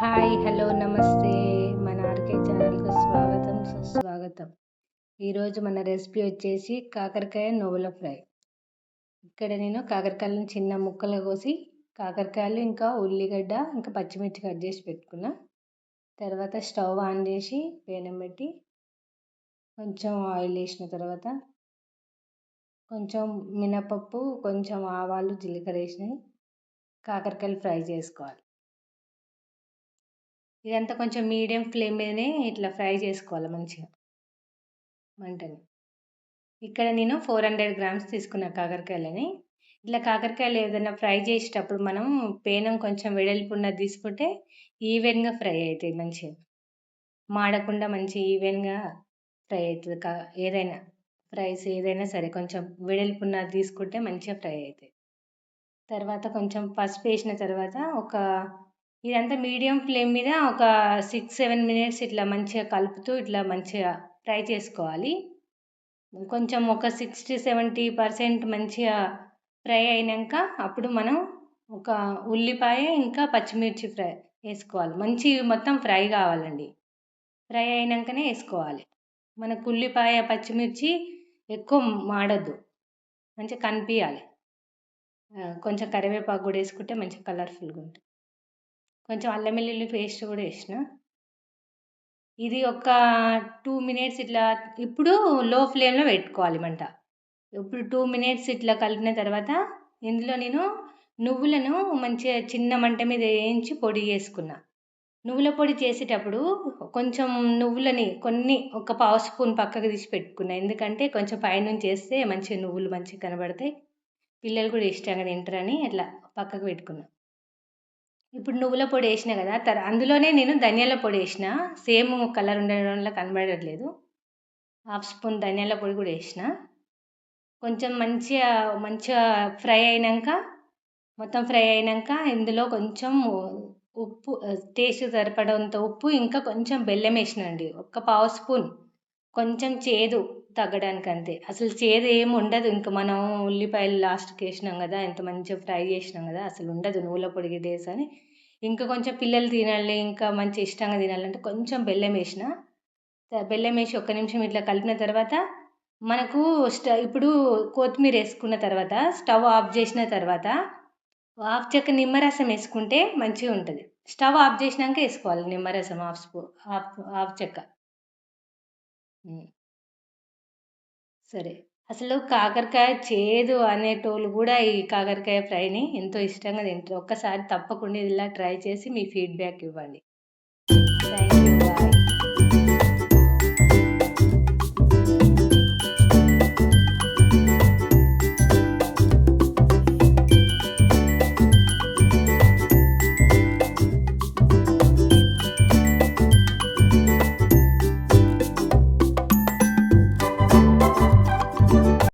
Hi, hello, నమస్తే. మన RK ఛానల్‌కు స్వాగతం, సుస్వాగతం. ఈరోజు మన రెసిపీ వచ్చేసి కాకరకాయ నువ్వుల ఫ్రై. ఇక్కడ నేను కాకరకాయలను చిన్న ముక్కలు కోసి కాకరకాయలు ఇంకా ఉల్లిగడ్డ ఇంకా పచ్చిమిర్చి కట్ చేసి పెట్టుకున్నా. తర్వాత స్టవ్ ఆన్ చేసి పెనం పెట్టి కొంచెం ఆయిల్ వేసిన తర్వాత కొంచెం మినపప్పు, కొంచెం ఆవాలు, జీలకర్ర వేసి కాకరకాయలు ఫ్రై చేసుకోవాలి. ఇదంతా కొంచెం మీడియం ఫ్లేమ్ మీదనే ఇట్లా ఫ్రై చేసుకోవాలి మంచిగా మంటని. ఇక్కడ నేను 400 గ్రామ్స్ తీసుకున్న కాకరకాయలని. ఇట్లా కాకరకాయలు ఏదైనా ఫ్రై చేసేటప్పుడు మనం పేనం కొంచెం వెడల్పు ఉన్నది తీసుకుంటే ఈవెన్గా ఫ్రై అవుతాయి, మంచిగా మాడకుండా మంచి ఈవెన్గా ఫ్రై అవుతుంది. ఏదైనా ఫ్రైస్ ఏదైనా సరే కొంచెం వెడల్పు ఉన్నది తీసుకుంటే మంచిగా ఫ్రై అవుతాయి. తర్వాత కొంచెం పసుపు వేసిన తర్వాత ఇదంతా మీడియం ఫ్లేమ్ మీద ఒక 6-7 మినిట్స్ ఇట్లా మంచిగా కలుపుతూ ఇట్లా మంచిగా ఫ్రై చేసుకోవాలి. కొంచెం ఒక 60-70% మంచిగా ఫ్రై అయినాక అప్పుడు మనం ఒక ఉల్లిపాయ ఇంకా పచ్చిమిర్చి వేసుకోవాలి. మంచి మొత్తం ఫ్రై కావాలండి. ఫ్రై అయినాకనే వేసుకోవాలి. మనకు ఉల్లిపాయ పచ్చిమిర్చి ఎక్కువ మాడద్దు, మంచిగా కనిపించాలి. కొంచెం కరివేపాకు కూడా వేసుకుంటే మంచిగా కలర్ఫుల్గా ఉంటుంది. కొంచెం అల్లం వెల్లుల్లి పేస్ట్ కూడా వేసిన. ఇది ఒక 2 మినిట్స్ ఇట్లా ఇప్పుడు లో ఫ్లేమ్లో పెట్టుకోవాలి మంట. ఇప్పుడు 2 మినిట్స్ ఇట్లా కలిపిన తర్వాత ఇందులో నేను నువ్వులను మంచిగా చిన్న మంట మీద వేయించి పొడి చేసుకున్నా. నువ్వుల పొడి చేసేటప్పుడు కొంచెం నువ్వులని ఒక పావు స్పూన్ పక్కకు తీసి పెట్టుకున్నా. ఎందుకంటే కొంచెం పైనుంచి వేస్తే మంచిగా నువ్వులు మంచిగా కనబడతాయి, పిల్లలు కూడా ఇష్టంగా తింటారని అట్లా పక్కకు పెట్టుకున్నా. ఇప్పుడు నువ్వుల పొడి వేసిన కదా, అందులోనే నేను ధనియాల పొడి వేసిన. సేమ్ కలర్ ఉండడం వల్ల కనబడట్లేదు. 1/2 స్పూన్ ధనియాల పొడి కూడా వేసిన. కొంచెం మంచిగా ఫ్రై అయినాక మొత్తం ఫ్రై అయినాక ఇందులో కొంచెం ఉప్పు, టేస్ట్ సరిపడంత ఉప్పు, ఇంకా కొంచెం బెల్లం వేసినండి. ఒక పావు స్పూన్. కొంచెం చేదు తగ్గడానికి అంతే. అసలు చేదు ఏమి ఉండదు. ఇంకా మనం ఉల్లిపాయలు లాస్ట్కి వేసినాం కదా, ఎంత మంచిగా ఫ్రై చేసినాం కదా, అసలు ఉండదు నువ్వుల పొడికి టేస్ట్ అని. ఇంకా కొంచెం పిల్లలు తినాలి, ఇంకా మంచి ఇష్టంగా తినాలంటే కొంచెం బెల్లం వేసిన. బెల్లం వేసి 1 నిమిషం ఇట్లా కలిపిన తర్వాత మనకు ఇప్పుడు కొత్తిమీర వేసుకున్న తర్వాత స్టవ్ ఆఫ్ చేసిన తర్వాత 1/2 చెక్క నిమ్మరసం వేసుకుంటే మంచిగా ఉంటుంది. స్టవ్ ఆఫ్ చేసినాక వేసుకోవాలి నిమ్మరసం 1/2 చెక్క. సరే, అసలు కాకరకాయ చేదు అనేటోళ్ళు కూడా ఈ కాకరకాయ ఫ్రైని ఎంతో ఇష్టంగా తింటారు. ఒక్కసారి తప్పకుండా ఇలా ట్రై చేసి మీ ఫీడ్బ్యాక్ ఇవ్వండి. Thank you, bye.